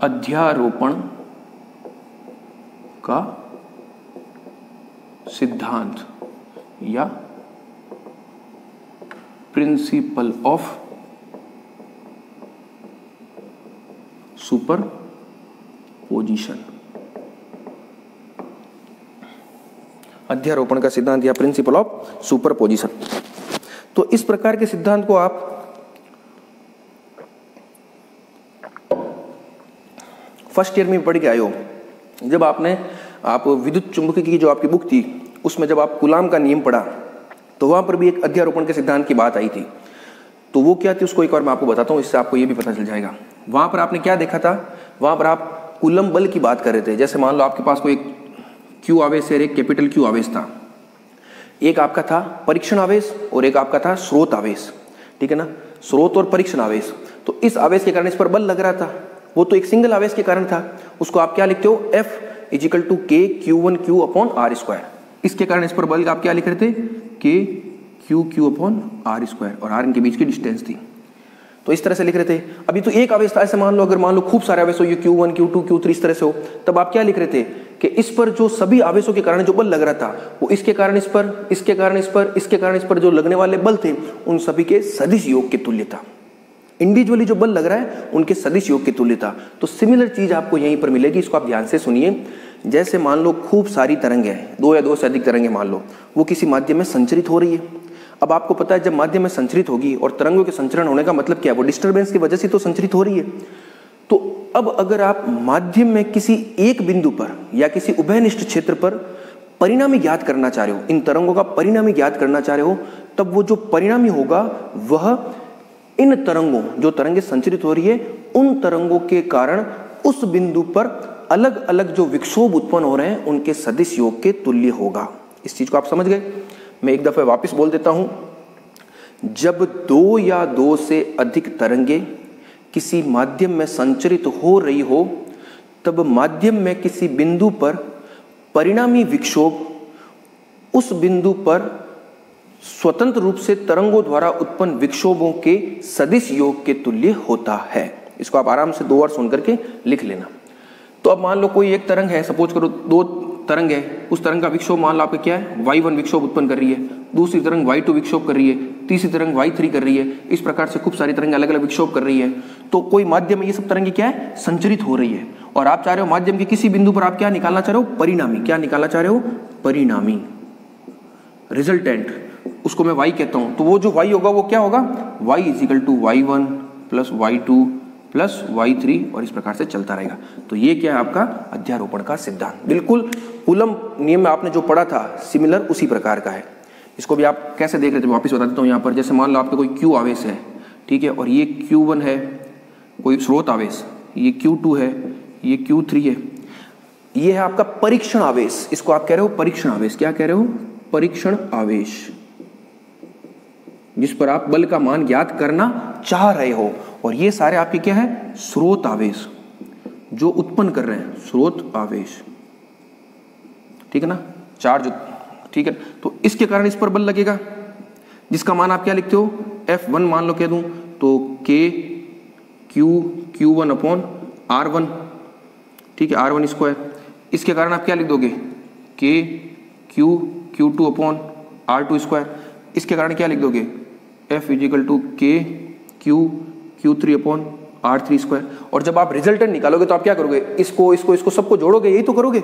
अध्यारोपण का सिद्धांत या प्रिंसिपल ऑफ सुपरपोजिशन। अध्यारोपण का सिद्धांत या प्रिंसिपल ऑफ सुपरपोजिशन। तो इस प्रकार के सिद्धांत को आप फर्स्ट ईयर में पढ़ के आए हो। जब आप विद्युत चुंबकीय की जो आपकी बुक थी उसमें जब आप कूलाम का नियम पढ़ा तो वहां पर भी एक अध्यारोपण के सिद्धांत की बात आई थी। तो वो क्या थी उसको एक बार मैं आपको बताता हूँ, इससे आपको ये भी पता चल जाएगा। वहां पर आपने क्या देखा था, वहां पर आप कूलम बल की बात कर रहे थे। जैसे मान लो आपके पास कोई एक क्यू आवेश है, एक कैपिटल क्यू आवेश था, एक आपका था परीक्षण आवेश और एक आपका था स्रोत आवेश, ठीक है ना, स्रोत और परीक्षण आवेश। तो इस आवेश के कारण इस पर बल लग रहा था, वो तो एक सिंगल आवेश के कारण था। उसको आप क्या लिखते हो, F is equal to K Q1Q upon R square. इसके कारण इस पर बल आप क्या लिख रहे थे, K Q upon R square, और R इनके बीच की डिस्टेंस थी। तो इस तरह से लिख रहे थे। अभी तो एक आवेश था, ऐसे मान लो, अगर मान लो खूब सारे आवेश हो, ये Q1 Q2 Q3 इस तरह से हो, तब आप क्या लिख रहे थे कि इस पर जो सभी आवेशों के कारण जो बल लग रहा था वो इसके कारण इस पर, इसके कारण इस पर, इसके कारण इस पर जो लगने वाले बल थे उन सभी के सदिश योग के तुल्य था। इंडिविजुअली जो बल लग रहा है उनके सदिश योग के तुल्य था। तो सिमिलर चीज आपको यहीं पर मिलेगी, इसको आप ध्यान से सुनिए। जैसे मान लो खूब सारी तरंगें हैं, दो या दो से अधिक तरंगें मान लो, वो किसी माध्यम में संचरित हो रही है। अब आपको पता है जब माध्यम में संचरित होगी, और तरंगों के संचरण होने का मतलब क्या है, वो डिस्टर्बेंस की वजह से तो संचरित हो रही है। तो अब अगर आप माध्यम में किसी एक बिंदु पर या किसी उभयनिष्ठ क्षेत्र पर परिणामी ज्ञात करना चाह रहे हो, इन तरंगों का परिणामी ज्ञात करना चाह रहे हो, तब वो जो परिणामी होगा वह इन तरंगों, जो तरंगें संचरित हो रही है, उन तरंगों के कारण उस बिंदु पर अलग अलग जो विक्षोभ उत्पन्न हो रहे हैं उनके सदिश योग के तुल्य होगा। इस चीज को आप समझ गए। मैं एक दफा वापस बोल देता हूं, जब दो या दो से अधिक तरंगें किसी माध्यम में संचरित हो रही हो, तब माध्यम में किसी बिंदु पर परिणामी विक्षोभ उस बिंदु पर स्वतंत्र रूप से तरंगों द्वारा उत्पन्न विक्षोभों के सदिश योग के तुल्य होता है। इसको आप आराम से दो बार सुन करके लिख लेना। तो अब मान लो कोई एक तरंग है, सपोज करो दो तरंग है, उस तरंग का विक्षोभ मान लो आपका क्या है, y1 विक्षोभ उत्पन्न कर रही है, दूसरी तरंग y2 विक्षोभ कर रही है, तीसरी तरंग y3 कर रही है। इस प्रकार से खूब सारी तरंगें अलग अलग विक्षोभ कर रही है। तो कोई माध्यम में ये सब तरंगें क्या है, संचरित हो रही है, और आप चाह रहे हो माध्यम के किसी बिंदु पर आप क्या निकालना चाह रहे हो, परिणामी। क्या निकालना चाह रहे हो, परिणामी, रिजल्टेंट, उसको मैं y कहता हूं। तो वो जो y होगा वो क्या होगा, y is equal to y1 plus y2 plus y3, और इस प्रकार से चलता रहेगा। तो ये क्या है आपका अध्यारोपण का सिद्धांत। बिल्कुल कूलम नियम में आपने जो पढ़ा था सिमिलर उसी प्रकार का है। इसको भी आप कैसे देख रहे थे वापस बता देता हूँ। यहाँ पर जैसे मान लो आपके कोई Q आवेश है, ठीक है, और ये Q1 है, कोई स्रोत आवेश, ये Q2 है, ये Q3 है, ये है आपका परीक्षण आवेश। इसको आप कह रहे हो परीक्षण आवेश। क्या कह रहे हो, परीक्षण आवेश, जिस पर आप बल का मान ज्ञात करना चाह रहे हो। और ये सारे आपके क्या है, स्रोत आवेश जो उत्पन्न कर रहे हैं, स्रोत आवेश, ठीक है ना, चार्ज, ठीक है। तो इसके कारण इस पर बल लगेगा, जिसका मान आप क्या लिखते हो, F1 मान लो कह दूं तो K Q1 अपॉन R1, ठीक है, R1 स्क्वायर। इसके कारण आप क्या लिख दोगे, K Q2 upon R2 square. इसके कारण क्या लिख दोगे, F is equal to K Q3 upon R3 square. और जब आप रिजल्टेंट निकालोगे तो आप क्या करोगे, इसको सबको जोड़ोगे, यही तो करोगे।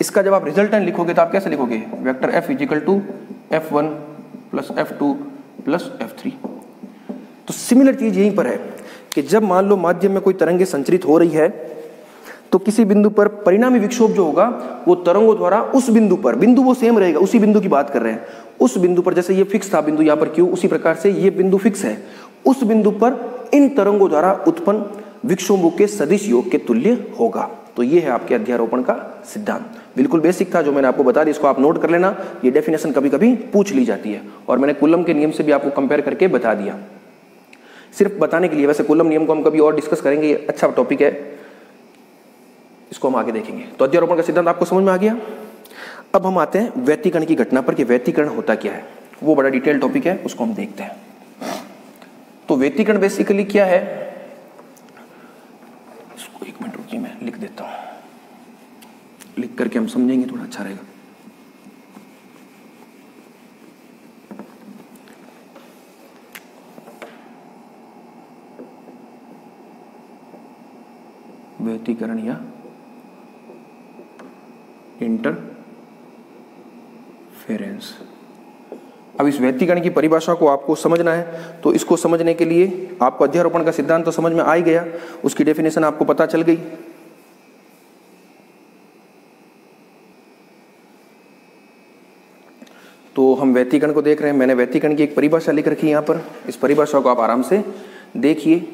इसका जब आप रिजल्टेंट लिखोगे तो आप कैसे लिखोगे, vector F is equal to F1 plus F2 plus F3। तो सिमिलर चीज यहीं पर है कि जब मान लो माध्यम में कोई तरंगें संचरित हो रही है तो किसी बिंदु पर परिणामी विक्षोभ जो होगा वो तरंगों द्वारा उस बिंदु पर, बिंदु वो सेम रहेगा, उसी बिंदु की बात कर रहे हैं, उस बिंदु पर, जैसे ये फिक्स था बिंदु यहाँ पर Q, उसी प्रकार से ये बिंदु फिक्स है, उस बिंदु पर इन तरंगों द्वारा उत्पन्न विक्षोभों के सदिश योग के तुल्य होगा। तो ये है आपके अध्यारोपण का सिद्धांत। बिल्कुल बेसिक था जो मैंने आपको बता दिया, इसको आप नोट कर लेना। ये डेफिनेशन कभी कभी पूछ ली जाती है और मैंने कूलम के नियम से भी आपको कंपेयर करके बता दिया, सिर्फ बताने के लिए। वैसे कूलम नियम को हम कभी और डिस्कस करेंगे, ये अच्छा टॉपिक है, इसको हम आगे देखेंगे। तो अध्यारोपण का सिद्धांत आपको समझ में आ गया। अब हम आते हैं व्यतिकरण की घटना पर कि व्यतिकरण होता क्या है। वो बड़ा डिटेल टॉपिक है, उसको हम देखते हैं। तो व्यतिकरण बेसिकली क्या है, इसको एक एक मिनट रुकिए, मैं लिख देता हूँ, लिख करके हम समझेंगे थोड़ा अच्छा रहेगा। व्यतिकरण या इंटरफेरेंस। अब इस व्यतिकरण की परिभाषा को आपको समझना है, तो इसको समझने के लिए आपको अध्यारोपण का सिद्धांत तो समझ में आ ही गया, उसकी डेफिनेशन आपको पता चल गई। तो हम व्यतिकरण को देख रहे हैं, मैंने व्यतिकरण की एक परिभाषा लिख रखी है यहाँ पर, इस परिभाषा को आप आराम से देखिए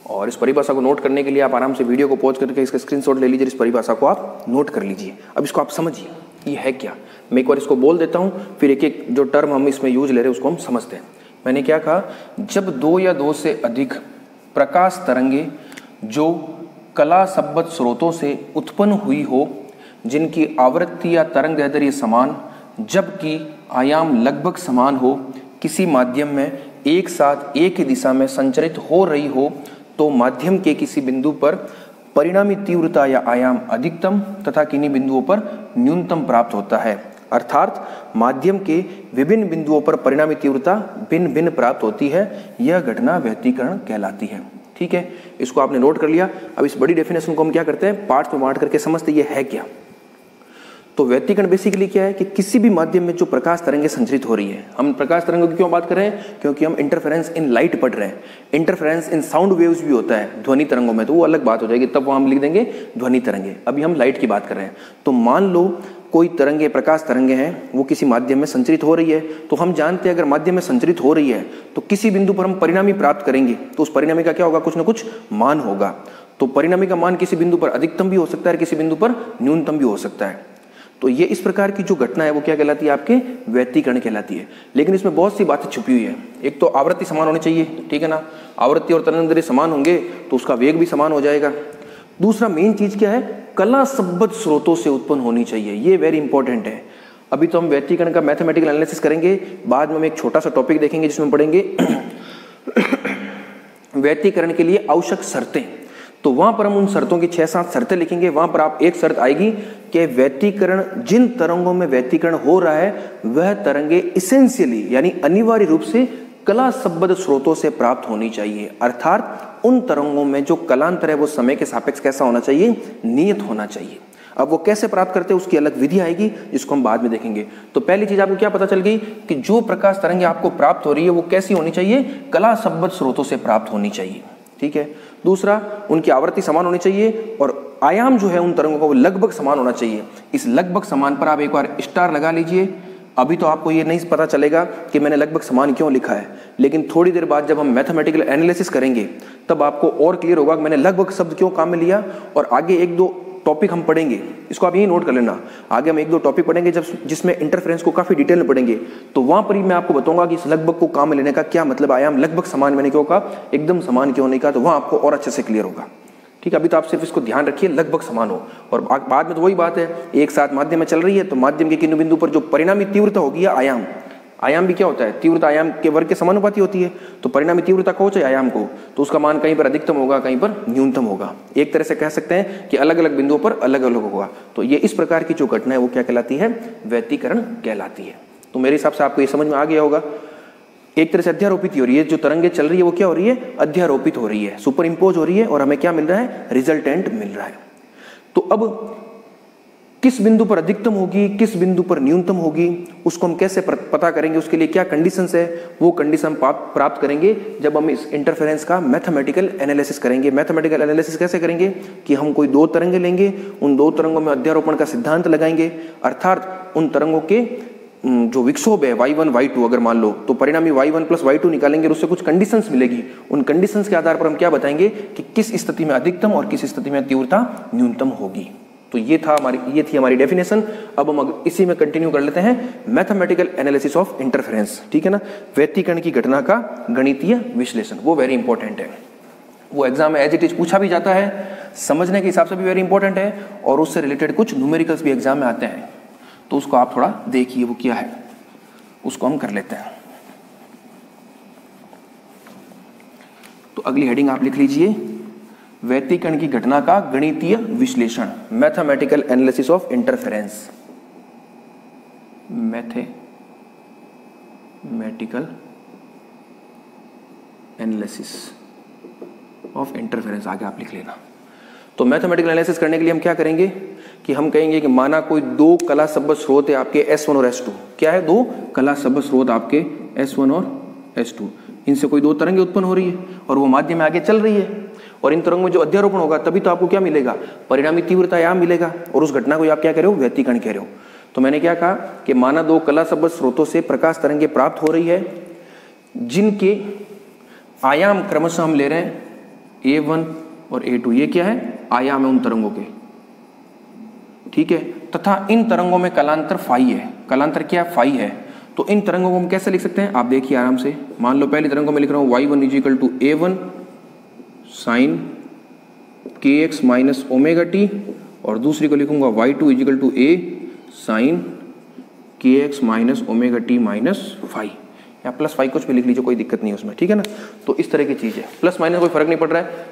और इस परिभाषा को नोट करने के लिए आप आराम से वीडियो को पॉज करके इसका स्क्रीनशॉट ले लीजिए, इस परिभाषा को आप नोट कर लीजिए। अब इसको आप समझिए ये है क्या। मैं एक बार इसको बोल देता हूँ, फिर एक एक जो टर्म हम इसमें यूज ले रहे हैं उसको हम समझते हैं। मैंने क्या कहा, जब दो या दो से अधिक प्रकाश तरंगे जो कला संबद्ध स्रोतों से उत्पन्न हुई हो, जिनकी आवृत्ति या तरंग दैर्ध्य समान जबकि आयाम लगभग समान हो, किसी माध्यम में एक साथ एक ही दिशा में संचरित हो रही हो, तो माध्यम के किसी बिंदु पर परिणामी तीव्रता या आयाम अधिकतम तथा किन्हीं बिंदुओं पर न्यूनतम प्राप्त होता है। अर्थात माध्यम के विभिन्न बिंदुओं पर परिणामी तीव्रता भिन्न भिन्न प्राप्त होती है। यह घटना व्यतिकरण कहलाती है। ठीक है, इसको आपने नोट कर लिया। अब इस बड़ी डेफिनेशन को हम क्या करते हैं, पार्ट्स में बांट करके समझते ये है क्या। तो व्यतिकरण बेसिकली क्या है कि किसी भी माध्यम में जो प्रकाश तरंगें संचरित हो रही है, हम प्रकाश तरंगों की क्यों बात कर रहे हैं, क्योंकि हम इंटरफेरेंस इन लाइट पढ़ रहे हैं। इंटरफेरेंस इन साउंड वेव्स भी होता है ध्वनि तरंगों में, तो वो अलग बात हो जाएगी, तब वो हम लिख देंगे ध्वनि तरंगे। अभी हम लाइट की बात कर रहे हैं। तो मान लो कोई तरंगे, प्रकाश तरंगे हैं, वो किसी माध्यम में संचरित हो रही है, तो हम जानते हैं अगर माध्यम में संचरित हो रही है तो किसी बिंदु पर हम परिणामी प्राप्त करेंगे, तो उस परिणामी का क्या होगा, कुछ ना कुछ मान होगा। तो परिणामी का मान किसी बिंदु पर अधिकतम भी हो सकता है, किसी बिंदु पर न्यूनतम भी हो सकता है। तो ये इस प्रकार की जो घटना है वो क्या कहलाती है, आपके व्यतिकरण कहलाती है। लेकिन इसमें बहुत सी बातें छुपी हुई है। एक तो आवृत्ति समान होनी चाहिए, ठीक है ना, आवृत्ति और तरंग दैर्ध्य समान होंगे तो उसका वेग भी समान हो जाएगा। दूसरा मेन चीज क्या है, कला संबद्ध स्रोतों से उत्पन्न होनी चाहिए, ये वेरी इंपॉर्टेंट है। अभी तो हम व्यतिकरण का मैथमेटिकल एनालिसिस करेंगे, बाद में हम एक छोटा सा टॉपिक देखेंगे जिसमें पढ़ेंगे व्यतिकरण के लिए आवश्यक शर्तें। तो वहां पर हम उन शर्तों की 6-7 शर्तें लिखेंगे। वहां पर आप एक शर्त आएगी कि व्यतिकरण, जिन तरंगों में व्यतिकरण हो रहा है वह तरंगे इसेंशियली यानी अनिवार्य रूप से कला संबद्ध स्रोतों से प्राप्त होनी चाहिए। अर्थात उन तरंगों में जो कलांतर है वो समय के सापेक्ष कैसा होना चाहिए, नियत होना चाहिए। अब वो कैसे प्राप्त करते हैं उसकी अलग विधि आएगी जिसको हम बाद में देखेंगे। तो पहली चीज आपको क्या पता चल गई कि जो प्रकाश तरंगे आपको प्राप्त हो रही है वो कैसी होनी चाहिए, कला संबद्ध स्रोतों से प्राप्त होनी चाहिए। ठीक है। दूसरा, उनकी आवृत्ति समान होनी चाहिए और आयाम जो है उन तरंगों का वो लगभग समान होना चाहिए। इस लगभग समान पर आप एक बार स्टार लगा लीजिए। अभी तो आपको ये नहीं पता चलेगा कि मैंने लगभग समान क्यों लिखा है, लेकिन थोड़ी देर बाद जब हम मैथमेटिकल एनालिसिस करेंगे तब आपको और क्लियर होगा कि मैंने लगभग शब्द क्यों काम में लिया। और आगे 1-2 टॉपिक हम पढ़ेंगे, इसको आप यही नोट कर लेना। आगे हम 1-2 टॉपिक पढ़ेंगे जिसमें इंटरफेरेंस को काफी डिटेल में पढ़ेंगे, तो वहां पर ही मैं आपको बताऊंगा कि इस लगभग को काम में लेने का क्या मतलब, आयाम लगभग समान मैंने क्यों कहा, एकदम समान क्यों नहीं कहा, तो वहां आपको और अच्छे से क्लियर होगा। ठीक है, अभी तो आप सिर्फ इसको ध्यान रखिए, लगभग समान हो। और बाद में तो वही बात है, एक साथ माध्यम में चल रही है तो माध्यम के किन बिंदु पर जो परिणामी तीव्रता होगी या आयाम भी क्या होता है, तीव्रता आयाम के वर्ग के समानुपाती होती है। तो परिणामी तीव्रता को चाहे आयाम को, तो उसका मान कहीं पर अधिकतम होगा, कहीं पर न्यूनतम होगा। एक तरह से कह सकते हैं कि अलग अलग बिंदुओं पर अलग अलग होगा। तो ये इस प्रकार की जो घटना है वो क्या कहलाती है, व्यतिकरण कहलाती है। तो मेरे हिसाब से आपको ये समझ में आ गया होगा। एक तरह से अध्यारोपित हो रही है, जो तरंगे चल रही है वो क्या हो रही है, अध्यारोपित हो रही है, सुपर इम्पोज हो रही है और हमें क्या मिल रहा है, रिजल्टेंट मिल रहा है। तो अब किस बिंदु पर अधिकतम होगी, किस बिंदु पर न्यूनतम होगी, उसको हम कैसे पता करेंगे, उसके लिए क्या कंडीशंस है, वो कंडीशन प्राप्त करेंगे जब हम इस इंटरफेरेंस का मैथमेटिकल एनालिसिस करेंगे। मैथमेटिकल एनालिसिस कैसे करेंगे कि हम कोई 2 तरंगे लेंगे, उन 2 तरंगों में अध्यारोपण का सिद्धांत लगाएंगे। अर्थात उन तरंगों के जो विक्षोभ है y1 y2 अगर मान लो, तो परिणामी y1 + y2 निकालेंगे और उससे कुछ कंडीशंस मिलेगी। उन कंडीशंस के आधार पर हम क्या बताएंगे कि किस स्थिति में अधिकतम और किस स्थिति में तीव्रता न्यूनतम होगी। तो ये थी हमारी डेफिनेशन। अब हम इसी में कंटिन्यू कर लेते हैं, मैथमेटिकल एनालिसिस ऑफ इंटरफेरेंस। ठीक है ना, व्यतिकरण की घटना का गणितीय विश्लेषण, वो वेरी इंपॉर्टेंट है। वो एग्जाम में एज इट इज पूछा भी जाता है, समझने के हिसाब से भी वेरी इंपॉर्टेंट है, और उससे रिलेटेड कुछ न्यूमेरिकल्स भी एग्जाम में आते हैं। तो उसको आप थोड़ा देखिए वो क्या है, उसको हम कर लेते हैं। तो अगली हेडिंग आप लिख लीजिए, व्यतिकरण की घटना का गणितीय विश्लेषण, mathematical analysis of interference, mathematical analysis of interference, आगे आप लिख लेना। तो मैथमेटिकल एनालिसिस करने के लिए हम क्या करेंगे कि हम कहेंगे कि माना कोई दो कला शब्द स्रोत है आपके S1 और S2। क्या है? दो कला शब्द स्रोत आपके S1 और S2। इनसे कोई दो तरंगें उत्पन्न हो रही है और वो माध्यम में आगे चल रही है, और इन तरंगों में जो अध्यारोपण होगा तभी तो आपको क्या मिलेगा? परिणामी तीव्रता आयाम मिलेगा, और उस घटना को आप क्या कह रहे हो? व्यतिकरण कह रहे हो। तो मैंने क्या कहा कि माना दो कला शब्द स्रोतों से प्रकाश तरंगें प्राप्त हो रही है, जिनके आयाम क्रमशः हम ले रहे हैं A1 और A2। ये क्या है? आयाम है उन तरंगों के, ठीक है। तथा इन तरंगों में कलांतर फाई है। कलांतर क्या? फाई है। तो इन तरंगों को हम कैसे लिख सकते हैं? आप देखिए आराम से। मान लो पहली तरंग को मैं लिख रहा हूं y1 is equal to A1 sine kx minus omega t, और दूसरी को लिखूंगा y2 is equal to A sine kx minus omega t minus phi, या प्लस फाई, कुछ भी लिख लीजिए, कोई दिक्कत नहीं है उसमें, ठीक है ना। तो इस तरह की चीज है, प्लस माइनस कोई फर्क नहीं पड़ रहा है।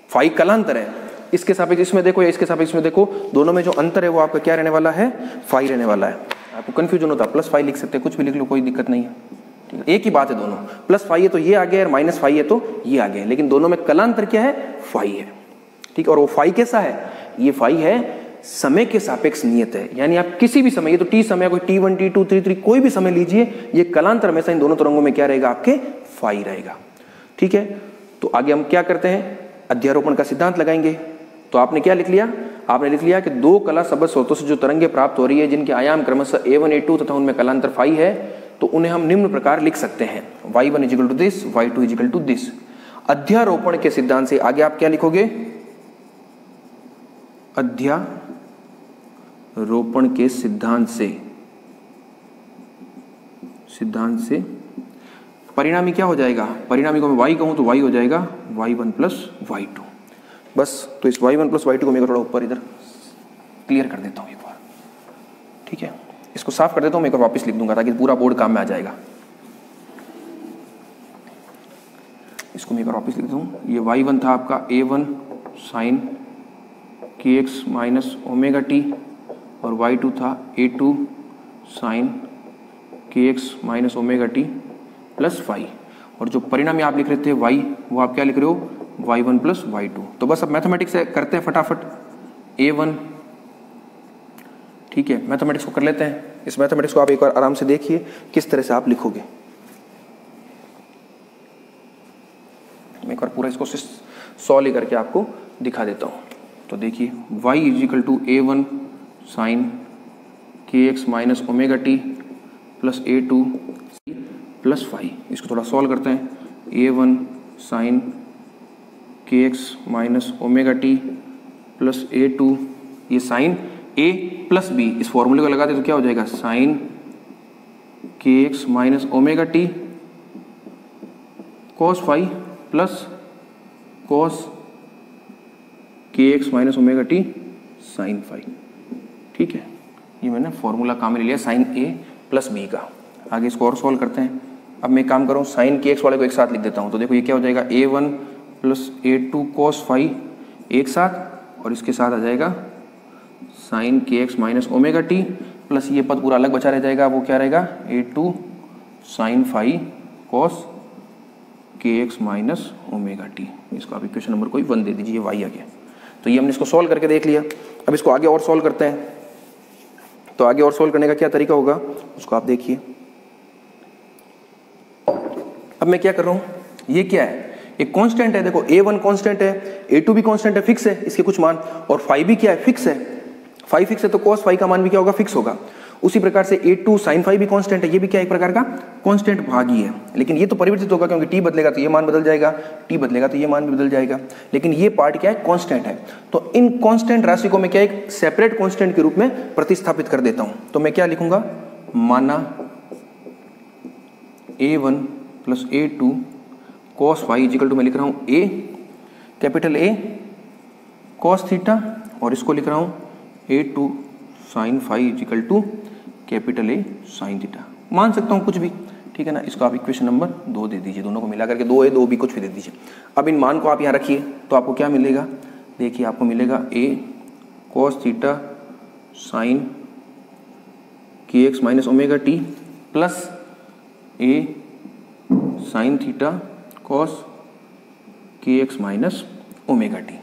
फाई कलांतर है, इसके सापेक्ष इसमें देखो या इसके सापेक्ष में देखो, दोनों में जो अंतर है वो आपका क्या रहने वाला है? फाई रहने वाला है। आपको कंफ्यूजन होता है, प्लस फाई लिख सकते हैं, कुछ भी लिख लो, कोई दिक्कत नहीं है, ठीक है। एक ही बात है दोनों, प्लस फाई है तो ये आगे है और माइनस फाई है तो ये आगे है, लेकिन दोनों में कलांतर क्या है? फाई है, ठीक है। और वो फाई कैसा है? ये फाई है समय के सापेक्ष नियत है, यानी आप किसी भी समय, ये तो टी समय, कोई T1 T2 T3 कोई भी समय लीजिए, ये कलांतर हमेशा इन दोनों तरंगों में क्या रहेगा? आपके फाई रहेगा, ठीक है। तो आगे हम क्या करते हैं? अध्यारोपण का सिद्धांत लगाएंगे। तो आपने क्या लिख लिया? आपने लिख लिया कि दो कला शब्द स्रोतों से जो तरंगें प्राप्त हो रही है, जिनके आयाम क्रमशः A1 A2 तथा उनमें कलांतर फाई है, तो उन्हें हम निम्न प्रकार लिख सकते हैं y1 is equal to this, y2 is equal to this. अध्यारोपण के सिद्धांत से आगे आप क्या लिखोगे? अध्यारोपण के सिद्धांत से परिणामी क्या हो जाएगा? परिणामी को मैं y कहूं तो y हो जाएगा y1 प्लस y2। बस, तो इस y1 प्लस y2 को मैं थोड़ा ऊपर इधर क्लियर कर देता हूं एक बार, ठीक है। इसको साफ कर देता हूं, मैं एक बार वापस लिख दूंगा ताकि पूरा बोर्ड काम में आ जाएगा। इसको मैं एक बार वापस लिख दूं। ये y1 था आपका A1 sine kx minus omega t, और y2 था A2 sine kx minus omega t plus phi, और जो परिणामी आप लिख रहे थे y, वो आप क्या लिख रहे हो? y1 plus y2। तो बस अब मैथमेटिक्स से करते हैं फटाफट। A1, ठीक है, मैथमेटिक्स को कर लेते हैं। इस मैथमेटिक्स को आप एक बार आराम से देखिए किस तरह से आप लिखोगे। मैं एक बार पूरा इसको सॉल्व करके आपको दिखा देता हूं। तो देखिए y is equal to A1 sine kx minus omega t plus A2 plus phi. इसको थोड़ा सॉल्व करते हैं। A1 sine kx minus omega t plus A2, ये साइन A प्लस B, इस फॉर्मूले को लगा दे तो क्या हो जाएगा? Sine kx minus omega t cos phi plus cos kx minus omega t sine phi, ठीक है। ये मैंने फॉर्मूला काम में ले लिया साइन A प्लस B का। आगे इसको और सॉल्व करते हैं। अब मैं काम करूँ, साइन kx वाले को एक साथ लिख देता हूँ। तो देखो ये क्या हो जाएगा? A1 plus A2 cos phi एक साथ, और इसके साथ आ जाएगा sine kx minus omega t plus ये पद पूरा अलग बचा रह जाएगा, वो क्या रहेगा? A2 sine phi cos kx minus omega t. इसको आप इक्वेशन नंबर कोई 1 दे दीजिए, y आ गया। तो ये हमने इसको सॉल्व करके देख लिया। अब इसको आगे और सॉल्व करते हैं। तो आगे और सॉल्व करने का क्या तरीका होगा उसको आप देखिए। अब मैं क्या कर रहा हूं, ये क्या है? एक कांस्टेंट है, देखो A1 कांस्टेंट है, A2 भी कांस्टेंट है, फिक्स है इसके कुछ मान, और फाई भी क्या है? फिक्स है। फाई फिक्स है तो cos फाई का मान भी क्या होगा? फिक्स होगा। उसी प्रकार से A2 साइन फाई भी कांस्टेंट है, ये भी क्या एक प्रकार का कांस्टेंट भाग ही है, लेकिन ये तो परिवर्तित होगा क्योंकि t बदलेगा तो ये मान बदल जाएगा, t बदलेगा तो ये मान भी बदल जाएगा, लेकिन ये पार्ट क्या है? कांस्टेंट है। तो इन कांस्टेंट राशि को मैं क्या एक सेपरेट कांस्टेंट के रूप में प्रतिस्थापित कर देता हूं। तो मैं क्या लिखूंगा? माना A1 plus A2 cos phi is equal to मैं लिख रहा हूं A capital A cos theta, और इसको लिख रहा हूं A2 sine phi is equal to capital A sine theta. मान सकता हूं कुछ भी, ठीक है ना। इसको आप इक्वेशन नंबर 2 दे दीजिए, दोनों को मिला करके 2a 2b कुछ भी दे दीजिए। अब इन मान को आप यहाँ रखिए तो आपको क्या मिलेगा, देखिए आपको मिलेगा a cos theta sine kx minus omega t plus a sine theta cos kx minus omega t.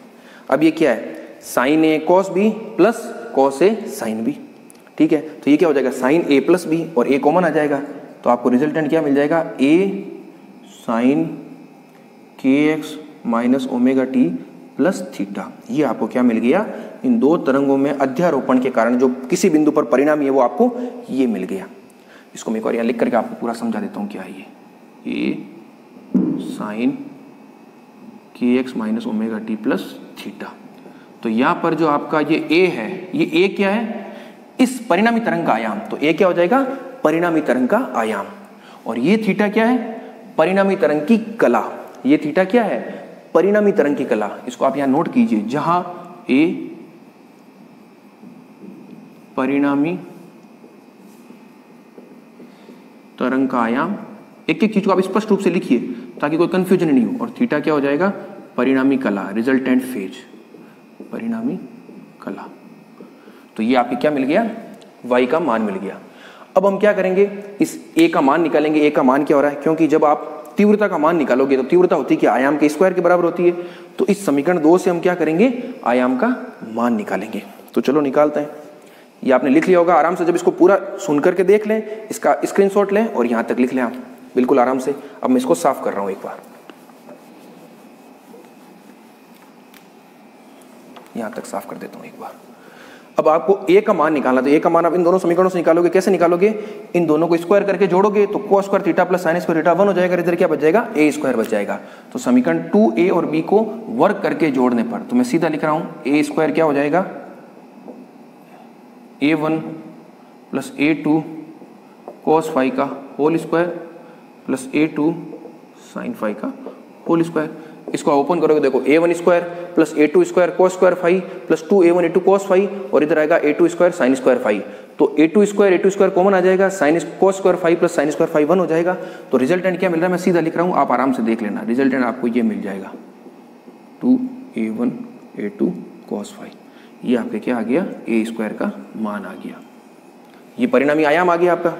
अब ये क्या है, sine a cos b plus cos a sine b, ठीक है। तो ये क्या हो जाएगा, साइन a प्लस b और a कॉमन आ जाएगा, तो आपको रिजल्टेंट क्या मिल जाएगा, a sine kx minus omega t plus theta. ये आपको क्या मिल गया, इन दो तरंगों में अध्यारोपण के कारण जो किसी बिंदु पर परिणामी है वो आपको ये मिल गया। इसको मैं एक बार यहाँ लिख करके आपको पूरा समझा देता हूँ क्या है ये, a sine kx minus omega t plus theta. तो यहाँ पर जो आपका ये a है, ये a क्या है, इस परिणामी तरंग का आयाम, तो a क्या हो जाएगा, परिणामी तरंग का आयाम। और ये थीटा क्या है, परिणामी तरंग की कला। ये थीटा क्या है, परिणामी तरंग की कला। इसको आप यहां नोट कीजिए, जहां a परिणामी तरंग का आयाम, एक एक चीज को आप स्पष्ट रूप से लिखिए ताकि कोई कंफ्यूजन नहीं हो। और थीटा क्या हो जाएगा, परिणामी कला, रिजल्टेंट फेज, परिणामी कला। तो ये आपको क्या मिल गया, y का मान मिल गया। अब हम क्या करेंगे, इस a का मान निकालेंगे। a का मान क्या हो रहा है, क्योंकि जब आप तीव्रता का मान निकालोगे तो तीव्रता होती है कि आयाम के स्क्वायर के बराबर होती है। तो इस समीकरण 2 से हम क्या करेंगे, आयाम का मान निकालेंगे। तो चलो निकालते हैं। ये आपने लिख लिया होगा आराम से, जब इसको पूरा सुन करके देख लें, इसका स्क्रीनशॉट लें और यहाँ तक लिख लें आप बिल्कुल आराम से। अब मैं इसको साफ कर रहा हूँ, एक बार यहाँ तक साफ कर देता हूँ एक बार। अब आपको a का मान निकालना, तो a का मान आप इन दोनों समीकरणों से निकालोगे। कैसे निकालोगे, इन दोनों को स्क्वायर करके जोड़ोगे तो cos square theta plus sine square theta 1 हो जाएगा। इधर क्या बच जाएगा, a स्क्वायर बच जाएगा। तो समीकरण 2a और b को वर्क करके जोड़ने पर, तो मैं सीधा लिख रहा हूँ, a स्क्वायर क्या हो जाएगा, a1 plus a2 cos phi का whole square plus a2 sine phi का होल स्क्वायर। इसको ओपन करोगे, देखो a1 square plus a2 square cos square phi plus 2a1 a2 cos phi, और इधर आएगा a2 square sine square phi. तो a2 square common आ जाएगा, sine cos square phi plus sine square phi 1 हो जाएगा। तो रिजल्टेंट क्या मिल रहा है, मैं सीधा लिख रहा हूँ, आप आराम से देख लेना। रिजल्टेंट आपको ये मिल जाएगा 2a1 a2 cos फाई। ये आपके क्या आ गया, a स्क्वायर का मान आ गया। ये परिणामी आयाम आ गया आपका,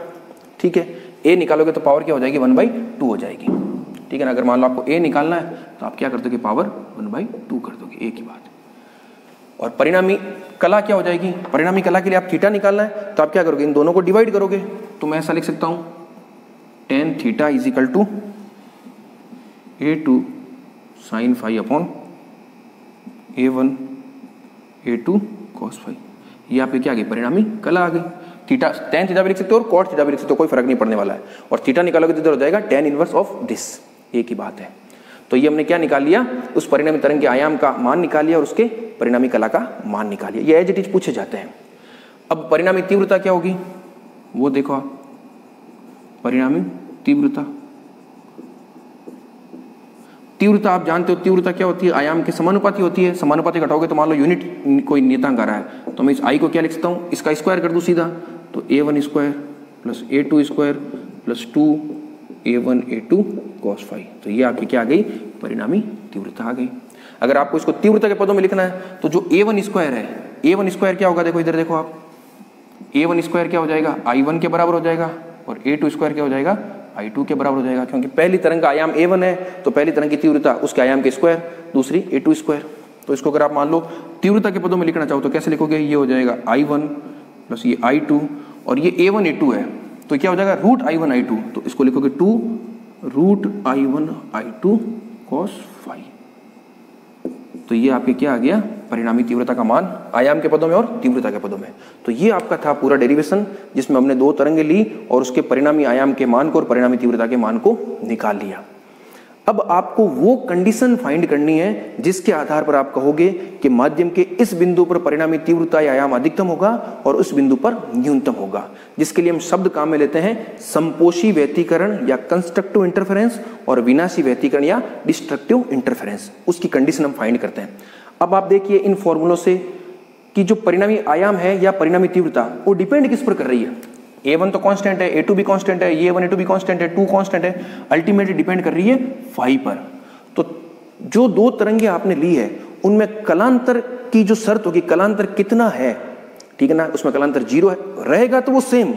ठीक है। a निकालोगे तो पावर क्या हो जाएगी, 1/2 हो जाएगी, ठीक है ना। अगर मान लो आपको a निकालना है तो आप क्या कर दोगे, पावर 1/2 कर दोगे, एक ही बात। और परिणामी कला क्या हो जाएगी, परिणामी कला के लिए आप थीटा निकालना है तो आप क्या करोगे, इन दोनों को डिवाइड करोगे। तो मैं ऐसा लिख सकता हूं, tan theta is equal to a2 sine phi upon a1 a2 cos phi. ये आपके क्या आ गई, परिणामी कला आ गई। थीटा tan थीटा भी लिख सकते हो और cot थीटा भी लिख सकते हो, कोई फर्क नहीं पड़ने वाला है। और थीटा निकालोगे तो इधर हो जाएगा tan इनवर्स ऑफ दिस, एक ही बात है। तो ये हमने क्या निकाल लिया, उस परिणामी तरंग के आयाम का मान निकाल लिया और उसके परिणामी कला का मान निकाल लिया। ये एज इट इज पूछे जाते हैं। अब परिणामी तीव्रता क्या होगी वो देखो आप, परिणामी तीव्रता, तीव्रता आप जानते हो, तीव्रता क्या होती है, आयाम के समानुपाती होती है। समानुपाती घटाओगे तो मान लो यूनिट कोई नियतांक आ रहा है, तो मैं इस आई को क्या लिख सकता हूँ, इसका स्क्वायर कर दूं सीधा, तो a1 square plus a2 square plus 2a1 a2 cos phi. तो ये आपकी क्या आ गई, परिणामी तीव्रता आ गई। अगर आपको इसको तीव्रता के पदों में लिखना है तो जो a1 स्क्वायर है, a1 स्क्वायर क्या होगा, देखो इधर देखो आप, a1 स्क्वायर क्या हो जाएगा, i1 के बराबर हो जाएगा, और a2 स्क्वायर क्या हो जाएगा, i2 के बराबर हो जाएगा। क्योंकि पहली तरंग का आयाम a1 है तो पहली तरंग की तीव्रता उसके आयाम के स्क्वायर, दूसरी a2 स्क्वायर। तो इसको अगर आप मान लो तीव्रता के पदों में लिखना चाहो तो कैसे लिखोगे, ये हो जाएगा i1 प्लस ये i2, और ये a1 a2 है तो क्या हो जाएगा, रूट i1 i2। तो इसको लिखोगे 2 root i1 i2 cos phi. तो ये आपके क्या आ गया, परिणामी तीव्रता का मान आयाम के पदों में और तीव्रता के पदों में। तो ये आपका था पूरा डेरिवेशन, जिसमें हमने दो तरंगें ली और उसके परिणामी आयाम के मान को और परिणामी तीव्रता के मान को निकाल लिया। अब आपको वो कंडीशन फाइंड करनी है जिसके आधार पर आप कहोगे कि माध्यम के इस बिंदु पर परिणामी तीव्रता या आयाम अधिकतम होगा और उस बिंदु पर न्यूनतम होगा, जिसके लिए हम शब्द काम में लेते हैं संपोषी व्यतिकरण या कंस्ट्रक्टिव इंटरफेरेंस और विनाशी व्यतिकरण या डिस्ट्रक्टिव इंटरफेरेंस। उसकी कंडीशन हम फाइंड करते हैं। अब आप देखिए इन फॉर्मूलों से कि जो परिणामी आयाम है या परिणामी तीव्रता वो डिपेंड किस पर कर रही है। A1 तो कांस्टेंट है, A2 भी कांस्टेंट है, A1 A2 भी कांस्टेंट है, 2 कांस्टेंट है, अल्टीमेटली डिपेंड कर रही है फाई पर। तो जो दो तरंगे आपने ली है उनमें कलांतर की जो शर्त होगी, कलांतर कितना है, ठीक है ना, उसमें कलांतर 0 है, रहेगा तो वो सेम,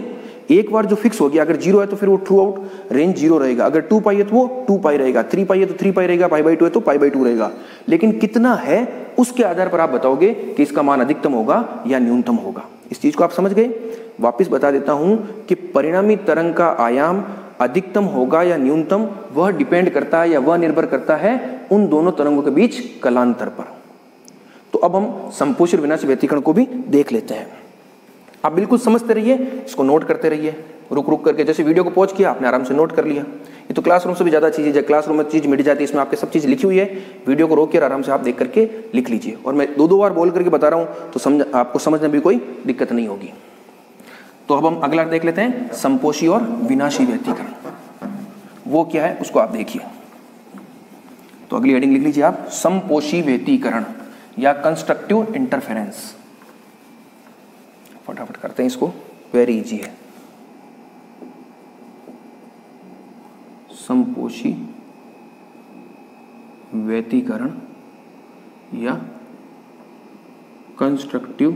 एक बार जो फिक्स हो गया, अगर 0 है तो फिर वो थ्रू आउट रेंज 0 रहेगा, अगर 2 पाई है तो वो 2 पाई रहेगा, 3 पाई है तो 3 पाई रहेगा, π/2 है तो π/2 रहेगा। लेकिन कितना है उसके आधार पर आप बताओगे कि इसका मान अधिकतम होगा या न्यूनतम होगा। इस चीज को आप समझ गए। वापिस बता देता हूं कि परिणामी तरंग का आयाम अधिकतम होगा या न्यूनतम, वह डिपेंड करता है या वह निर्भर करता है उन दोनों तरंगों के बीच कलांतर पर। तो अब हम समपोषी और विनाशी व्यतिकरण को भी देख लेते हैं। आप बिल्कुल समझते रहिए, इसको नोट करते रहिए, रुक रुक करके, जैसे वीडियो को पॉज किया आपने आराम से नोट कर लिया। ये तो क्लासरूम से भी ज्यादा चीज है, क्लासरूम में चीज मिट जाती है, इसमें आपके सब चीज लिखी हुई है, वीडियो को रोक कर आराम से आप देख करके लिख लीजिए। और मैं 2-2 बार बोल करके बता रहा हूं तो आपको समझने में भी कोई दिक्कत नहीं होगी। तो अब हम अगला देख लेते हैं, समपोषी और विनाशी व्यतिकरण। वो क्या है उसको आप देखिए। तो अगली हेडिंग लिख लीजिए आप, समपोषी व्यतिकरण या कंस्ट्रक्टिव इंटरफेरेंस। फटाफट करते हैं इसको, वेरी इजी है। समपोषी व्यतिकरण या कंस्ट्रक्टिव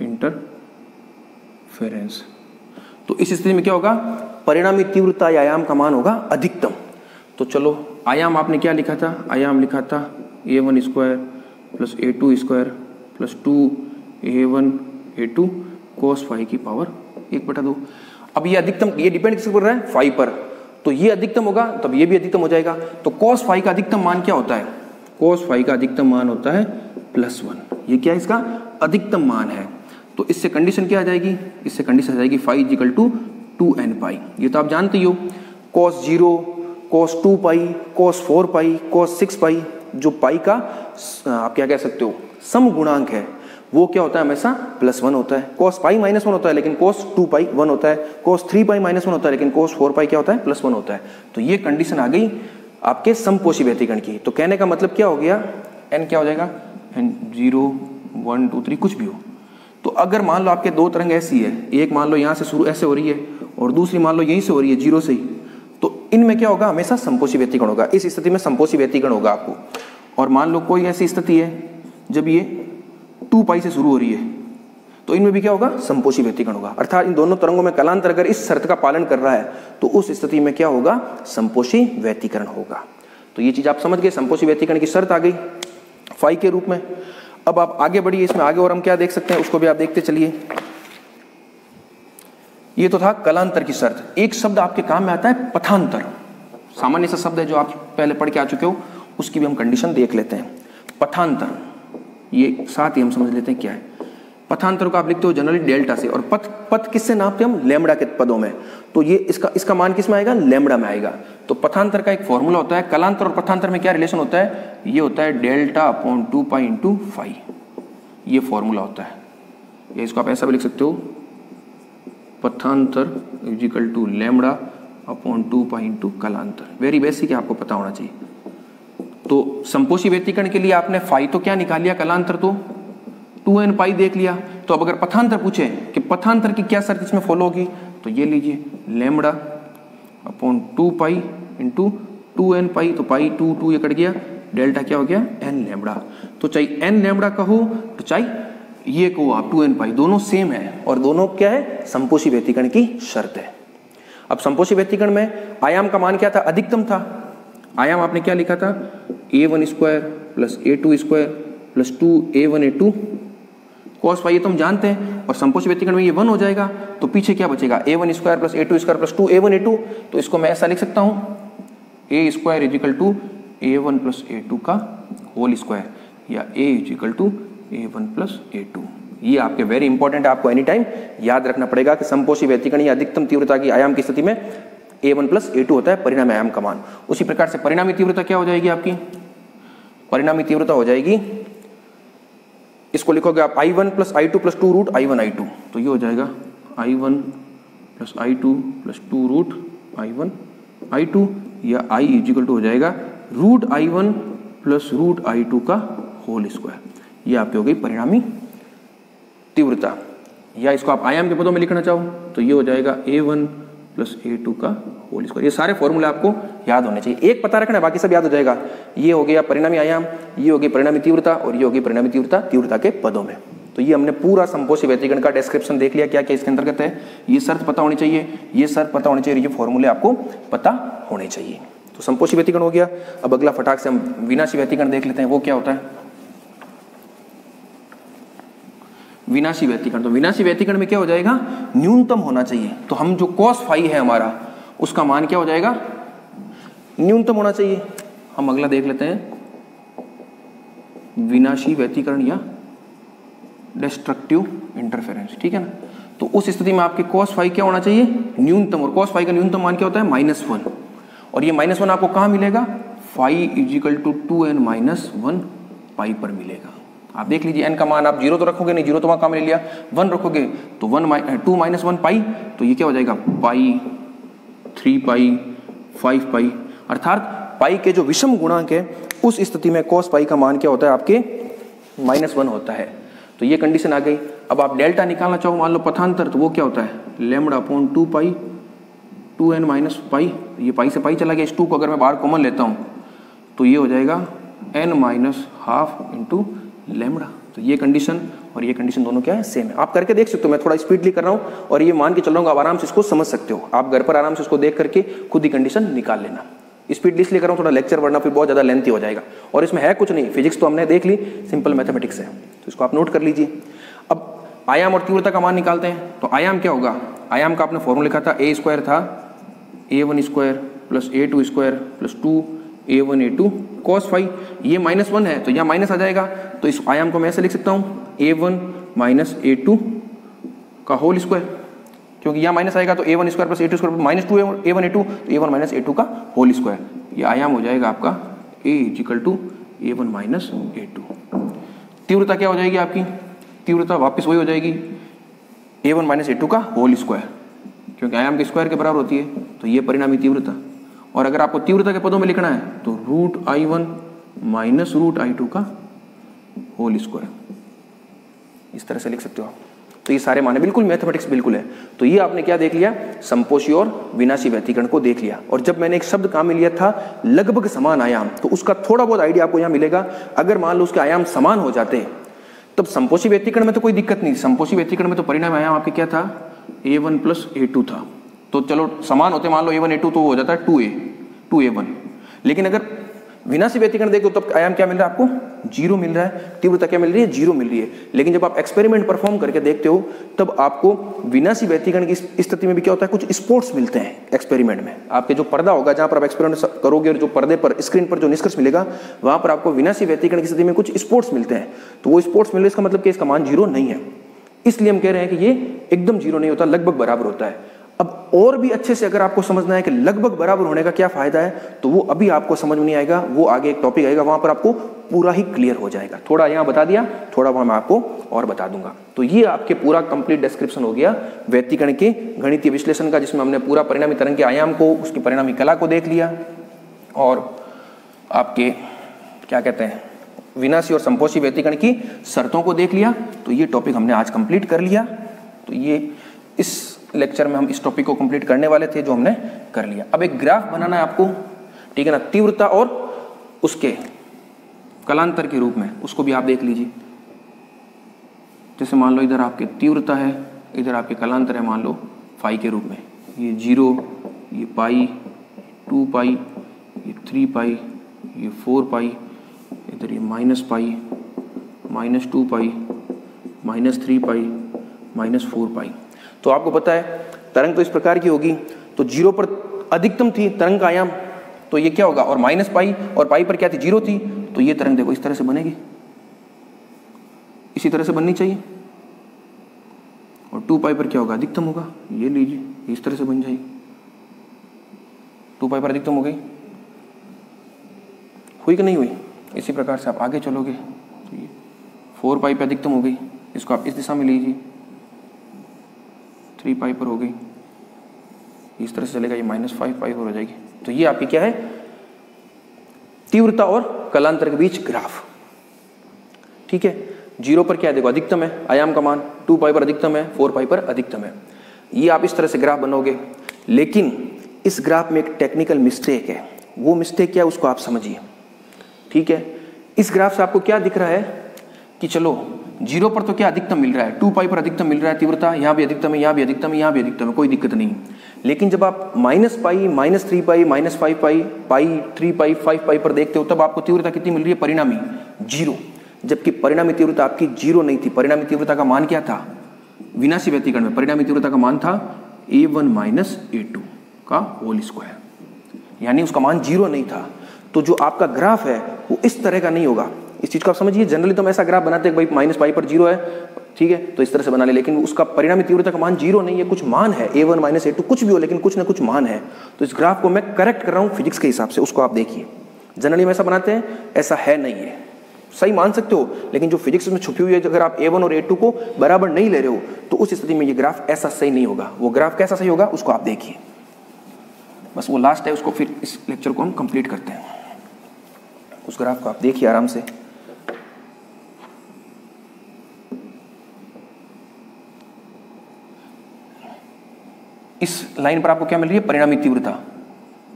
इंटरफेरेंस। तो इस स्थिति में क्या होगा, परिणामी तीव्रता या आयाम का मान होगा अधिकतम। तो चलो आयाम आपने क्या लिखा था, आयाम लिखा था a1 square plus a2 square plus 2a1 a2 cos phi की पावर 1/2। अब ये अधिकतम, ये डिपेंड किस पर रहा है, फाई पर, तो ये अधिकतम होगा तब ये भी अधिकतम हो जाएगा। तो cos फाई का अधिकतम मान क्या होता है, cos फाई का अधिकतम मान होता है +1। ये क्या इसका अधिकतम मान है। तो इससे कंडीशन क्या आ जाएगी, इससे कंडीशन आ जाएगी फाई इक्वल टू 2n पाई। ये तो आप जानते ही हो, cos 0, cos 2 पाई, cos 4 पाई, cos 6 पाई, जो पाई का आप क्या कह सकते हो सम गुणांक है, वो क्या होता है, हमेशा +1 होता है। cos पाई -1 होता है लेकिन cos 2 पाई 1 होता है, cos 3 पाई -1 होता है लेकिन cos 4 पाई क्या होता है, +1 होता है। तो ये कंडीशन आ गई आपके समपोषी व्यतिकरण की। तो कहने का मतलब क्या हो गया, n क्या हो जाएगा, n 0 1 2 3 कुछ भी हो। तो अगर मान लो आपके दो तरंग ऐसी है, एक मान लो यहाँ से शुरू ऐसे हो रही है और दूसरी मान लो यहीं से हो रही है 0 से ही, तो इनमें क्या होगा, हमेशा समपोषी व्यतिकरण होगा। इस स्थिति में समपोषी व्यतिकरण होगा आपको। और मान लो कोई ऐसी स्थिति है जब ये 2 पाई से शुरू हो रही है, तो इनमें भी क्या होगा, समपोषी व्यतिकरण होगा। अर्थात इन दोनों तरंगों में कलांतर अगर इस शर्त का पालन कर रहा है तो उस स्थिति में क्या होगा, समपोषी व्यतिकरण होगा। तो ये चीज आप समझ गए, समपोषी व्यतिकरण की शर्त आ गई फाई के रूप में। अब आप आगे बढ़िए, इसमें आगे और हम क्या देख सकते हैं उसको भी आप देखते चलिए। ये तो था कलांतर की शर्त। एक शब्द आपके काम में आता है पथांतर, सामान्य सा शब्द है जो आप पहले पढ़ के आ चुके हो, उसकी भी हम कंडीशन देख लेते हैं। पथांतर, ये साथ ही हम समझ लेते हैं क्या है। पथांतर को आप लिखते हो जनरली डेल्टा से, और पथ किससे नापते हैं हम, लैम्बडा के पदों में। तो ये इसका मान किस में आएगा, लैम्बडा में आएगा। तो पथांतर का एक फॉर्मूला होता है। कलांतर और पथांतर में क्या रिलेशन होता है, ये होता है डेल्टा/2 पाई इंटू फाई, ये फॉर्मूला होता है। ये इसको आप ऐसा भी लिख सकते हो, पथांतर इक्वल टू λ/2 पाई इंटू कलांतर। वेरी बेसिक है, आपको पता होना चाहिए। तो समपोषी व्यतिकरण के लिए आपने फाई तो क्या निकाल लिया, कलांतर तो 2n पाई देख लिया। तो अब अगर पथांतर पूछे कि पथांतर की क्या शर्त इसमें फॉलो होगी, तो ये लीजिए λ/2 पाई इंटू 2n पाई, तो पाई 2 ये कट गया, डेल्टा क्या हो गया, n लैम्बडा। तो चाहे n लैम्बडा कहो तो चाहे ये कहो आप 2n पाई, दोनों सेम है और दोनों क्या है, समपोषी व्यतिकरण की शर्त है। अब समपोषी व्यतिकरण में आयाम का मान क्या था, अधिकतम था। आयाम आपने क्या लिखा था, a1 square plus a2 square plus 2a1 a2 cos phi, ये तो हम जानते हैं, और समपोषी व्यतिकरण में ये 1 हो जाएगा। तो पीछे क्या बचेगा, a1 square plus a2 square plus 2a1 a2। तो इसको मैं ऐसा लिख सकता हूँ, a square is equal to a1 plus a2 का होल स्क्वायर, या a is equal to a1 plus a2। ये आपके वेरी इंपॉर्टेंट है, आपको एनी टाइम याद रखना पड़ेगा कि समपोषी व्यतिकरण या अधिकतम तीव्रता की आयाम की स्थिति में a1 प्लस a2 होता है परिणामी आयाम का मान। उसी प्रकार से परिणामी तीव्रता क्या हो जाएगी आपकी, परिणामी तीव्रता हो जाएगी, इसको लिखोगे आप i1 plus i2 plus 2 root i1 i2। तो ये हो जाएगा i1 plus i2 plus 2 root i1 i2, या i इजिकल टू हो जाएगा root i1 plus root i2 का होल स्क्वायर। ये आपकी हो गई परिणामी तीव्रता, या इसको आप आयाम के पदों में लिखना चाहो तो ये हो जाएगा a1 प्लस a2 का होल स्क्वायर। ये सारे फॉर्मूले आपको याद होने चाहिए, एक पता रखना है, बाकी सब याद हो जाएगा। ये हो गया परिणामी आयाम, ये हो गई परिणामी तीव्रता, और ये होगी परिणामी तीव्रता तीव्रता के पदों में। तो ये हमने पूरा संपोषी व्यतिकरण का डिस्क्रिप्शन देख लिया, क्या क्या इसके अंतर्गत है। ये शर्त पता होनी चाहिए, ये शर्त पता होनी चाहिए, ये फॉर्मूले आपको पता होने चाहिए। तो संपोषी व्यतिकरण हो गया। अब अगला फटाक से हम विनाशी व्यतिकरण देख लेते हैं, वो क्या होता है विनाशी व्यतिकरण। तो विनाशी व्यतिकरण में क्या हो जाएगा, न्यूनतम होना चाहिए। तो हम जो cos फाई है हमारा, उसका मान क्या हो जाएगा, न्यूनतम होना चाहिए। हम अगला देख लेते हैं विनाशी व्यतिकरण या डिस्ट्रक्टिव इंटरफेरेंस, ठीक है ना। तो उस स्थिति में आपके cos फाई क्या होना चाहिए, न्यूनतम, और cos फाई का न्यूनतम मान क्या होता है -1, और ये -1 आपको कहाँ मिलेगा, फाई इजिकल टू 2n - 1 पाई पर मिलेगा। आप देख लीजिए n का मान आप 0 तो रखोगे नहीं, 0 तो वहाँ काम ले लिया, 1 रखोगे तो 2 - 1 पाई, तो ये क्या हो जाएगा पाई, 3 पाई, 5 पाई, अर्थात पाई के जो विषम गुणांक है उस स्थिति में cos पाई का मान क्या होता है आपके -1 होता है। तो ये कंडीशन आ गई। अब आप डेल्टा निकालना चाहो, मान लो पथांतर, तो वो क्या होता है लैम्डा अपॉन 2 पाई 2n माइनस पाई, ये पाई से पाई चला गया, इस 2 को अगर मैं बाहर कॉमन लेता हूँ तो ये हो जाएगा n -12 इंटू लैम्डा। तो ये कंडीशन और ये कंडीशन दोनों क्या है, सेम है। आप करके देख सकते हो, मैं थोड़ा स्पीडली कर रहा हूँ और ये मान के चल रहा हूँ, आप आराम से इसको समझ सकते हो। आप घर पर आराम से इसको देख करके खुद ही कंडीशन निकाल लेना। स्पीडली इसलिए कर रहा हूँ थोड़ा, लेक्चर वरना फिर बहुत ज़्यादा लेंथी हो जाएगा, और इसमें है कुछ नहीं, फिजिक्स तो हमने देख ली, सिंपल मैथमेटिक्स है, तो इसको आप नोट कर लीजिए। अब आयाम और तीव्रता का मान निकालते हैं। तो आयाम क्या होगा, आयाम का आपने फॉर्मूला लिखा था, a² था a1 square plus a2 square plus 2a1 a2 cos phi, ये -1 है तो यहाँ माइनस आ जाएगा, तो इस आयाम को मैं ऐसे लिख सकता हूँ a1 माइनस a2 का होल स्क्वायर, क्योंकि यहाँ माइनस आएगा तो a1 square plus a2 square minus 2a1 a2, तो a1 माइनस a2 का होल स्क्वायर। ये आयाम हो जाएगा आपका a is equal to a1 minus a2। तीव्रता क्या हो जाएगी आपकी, तीव्रता वापस वही हो जाएगी a1 माइनस a2 का होल स्क्वायर, क्योंकि आयाम के स्क्वायर के बराबर होती है, तो ये परिणामी तीव्रता। और अगर आपको तीव्रता के पदों में लिखना है तो √I1 माइनस √I2 का होल स्क्वायर, इस तरह से लिख सकते हो आप। तो ये सारे माने बिल्कुल मैथमेटिक्स बिल्कुल है। तो ये आपने क्या देख लिया, संपोषी और विनाशी व्यतिकरण को देख लिया। और जब मैंने एक शब्द काम में लिया था लगभग समान आयाम, तो उसका थोड़ा बहुत आइडिया आपको यहाँ मिलेगा। अगर मान लो उसके आयाम समान हो जाते तब संपोषी व्यतिकरण में तो कोई दिक्कत नहीं। संपोषी व्यतिकरण में तो परिणाम आयाम आपके क्या था, a1 प्लस a2 था, तो चलो समान होते, मान लो a1 a2 तो हो जाता है 2a1। लेकिन अगर विनाशी व्यतिकरण देखो तब आयाम क्या मिल रहा है आपको, 0 मिल रहा है, तीव्रता क्या मिल रही है, 0 मिल रही है। लेकिन जब आप एक्सपेरिमेंट परफॉर्म करके देखते हो तब आपको विनाशी व्यतिकरण की स्थिति में भी क्या होता है, कुछ स्पोर्ट्स मिलते हैं एक्सपेरिमेंट में। आपके जो पर्दा होगा जहां पर आप एक्सपेरिमेंट करोगे और जो पर्दे पर स्क्रीन पर जो निष्कर्ष मिलेगा वहां पर आपको विनाशी व्यतिकरण की स्थिति में कुछ स्पोर्ट्स मिलते हैं। तो वो स्पोर्ट्स मिल रहे, इसका मतलब कि इसका मान 0 नहीं है। इसलिए हम कह रहे हैं कि ये एकदम 0 नहीं होता, लगभग बराबर होता है। अब और भी अच्छे से अगर आपको समझना है कि लगभग बराबर होने का क्या फायदा है, तो वो अभी आपको समझ में नहीं आएगा, वो आगे एक टॉपिक आएगा, वहां पर आपको पूरा ही क्लियर हो जाएगा। थोड़ा यहाँ बता दिया, थोड़ा वहां मैं आपको और बता दूंगा। तो ये आपके पूरा कंप्लीट डिस्क्रिप्शन हो गया व्यतिकरण के गणितीय विश्लेषण का, जिसमें हमने पूरा परिणामी तरंग के आयाम को, उसकी परिणामी कला को देख लिया, और आपके क्या कहते हैं विनाशी और संपोषी व्यतिकरण की शर्तों को देख लिया। तो ये टॉपिक हमने आज कंप्लीट कर लिया। तो ये इस लेक्चर में हम इस टॉपिक को कंप्लीट करने वाले थे, जो हमने कर लिया। अब एक ग्राफ बनाना है आपको, ठीक है ना, तीव्रता और उसके कलांतर के रूप में, उसको भी आप देख लीजिए। जैसे मान लो इधर आपके तीव्रता है, इधर आपके कलांतर है, मान लो फाई के रूप में, ये 0, ये पाई, 2 पाई, ये 3 पाई, ये 4 पाई, इधर ये माइनस पाई, -2 पाई, -3 पाई, -4 पाई। तो आपको पता है तरंग तो इस प्रकार की होगी, तो 0 पर अधिकतम थी तरंग का आयाम, तो ये क्या होगा, और माइनस पाई और पाई पर क्या थी, 0 थी, तो ये तरंग देखो इस तरह से बनेगी, इसी तरह से बननी चाहिए। और 2 पाई पर क्या होगा, अधिकतम होगा, ये लीजिए इस तरह से बन जाएगी। 2 पाई पर अधिकतम हो गई, हुई कि नहीं हुई। इसी प्रकार से आप आगे चलोगे तो ये 4 पाई पर अधिकतम हो गई, इसको आप इस दिशा में लीजिए, 3 पाई पर हो गई, इस तरह से चलेगा, ये -5 पाई पर हो जाएगी। तो ये आपकी क्या है, तीव्रता और कलांतर के बीच ग्राफ, ठीक है। 0 पर क्या है देखो अधिकतम है आयाम का मान, 2 पाई पर अधिकतम है, 4 पाई पर अधिकतम है। ये आप इस तरह से ग्राफ बनोगे, लेकिन इस ग्राफ में एक टेक्निकल मिस्टेक है। वो मिस्टेक क्या है उसको आप समझिए, ठीक है। इस ग्राफ से आपको क्या दिख रहा है कि चलो 0 पर तो क्या अधिकतम मिल रहा है, 2 पाई पर अधिकतम मिल रहा है तीव्रता, यहाँ भी अधिकतम है, यहाँ भी अधिकतम है, यहाँ भी अधिकतम है, कोई दिक्कत नहीं। लेकिन जब आप -पाई, -3 पाई, -5 पाई, पाई 3 पाई, 5 पाई पर देखते हो तब आपको तीव्रता कितनी मिल रही है, परिणामी 0। जबकि परिणामी तीव्रता आपकी 0 नहीं थी। परिणामी तीव्रता का मान क्या था, विनाशी व्यतिकरण में परिणामी तीव्रता का मान था A1 - A2 का होल स्क्वायर, यानी उसका मान 0 नहीं था। तो जो आपका ग्राफ है वो इस तरह का नहीं होगा, इस चीज को आप समझिए। जनरली तो हम ऐसा ग्राफ बनाते हैं भाई -पाई पर 0 है, ठीक है, तो इस तरह से बना ले, लेकिन उसका परिणामी तीव्रता का मान 0 नहीं है, कुछ मान है, A1 - A2 कुछ भी हो, लेकिन कुछ ना कुछ मान है। तो इस ग्राफ को मैं करेक्ट कर रहा हूँ फिजिक्स के हिसाब से, उसको आप देखिए। जनरली हम ऐसा बनाते हैं, ऐसा है नहीं है, सही मान सकते हो, लेकिन जो फिजिक्स में छुपी हुई है, अगर आप A1 और A2 को बराबर नहीं ले रहे हो तो उस स्थिति में ये ग्राफ ऐसा सही नहीं होगा। वो ग्राफ कैसा सही होगा उसको आप देखिए। बस वो लास्ट है, उसको फिर इस लेक्चर को हम कंप्लीट करते हैं। उस ग्राफ को आप देखिए आराम से। इस लाइन पर आपको क्या मिल रही है, परिणामी तीव्रता।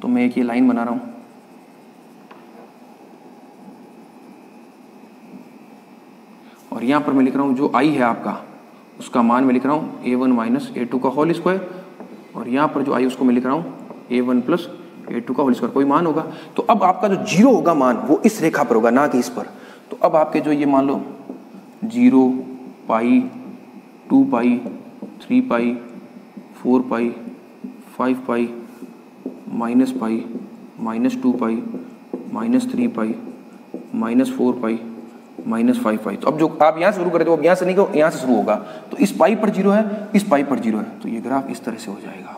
तो मैं एक ये लाइन बना रहा हूं, और यहां पर मैं लिख रहा हूं जो आई है आपका, उसका मान मैं लिख रहा हूं A1 - A2 का होल स्क्वायर, और यहां पर जो आई उसको मैं लिख रहा हूं A1 + A2 का होल स्क्वायर, कोई मान होगा। तो अब आपका जो 0 होगा मान वो इस रेखा पर होगा, ना कि इस पर। तो अब आपके जो ये मान लो 0 पाई, 2 पाई, 3 पाई, 4 पाई, 5 पाई, -पाई, -2 पाई, -3 पाई, -4 पाई, -5 पाई। तो अब जो आप यहाँ से शुरू करें तो अब यहाँ से नहीं, यहाँ से शुरू होगा। तो इस पाई पर 0 है, इस पाई पर 0 है, तो ये ग्राफ इस तरह से हो जाएगा।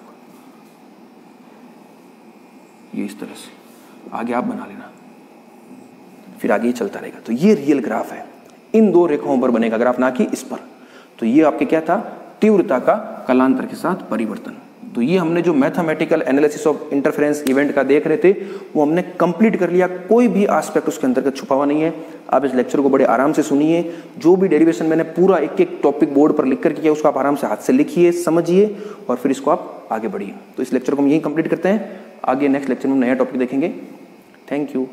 ये इस तरह से आगे आप बना लेना, फिर आगे ये चलता रहेगा। तो ये रियल ग्राफ है, इन दो रेखाओं पर बनेगा ग्राफ, ना कि इस पर। तो ये आपके क्या था, तीव्रता का कालांतर के साथ परिवर्तन। तो ये हमने जो mathematical analysis of interference event का देख रहे थे वो हमने कंप्लीट कर लिया। कोई भी एस्पेक्ट उसके अंतर्गत छुपा हुआ नहीं है। आप इस लेक्चर को बड़े आराम से सुनिए। जो भी डेरिवेशन मैंने पूरा एक एक टॉपिक बोर्ड पर लिख कर किया उसको आप आराम से हाथ से लिखिए, समझिए, और फिर इसको आप आगे बढ़िए। तो इस लेक्चर को हम यहीं कंप्लीट करते हैं। आगे नेक्स्ट लेक्चर में नया टॉपिक देखेंगे। Thank you.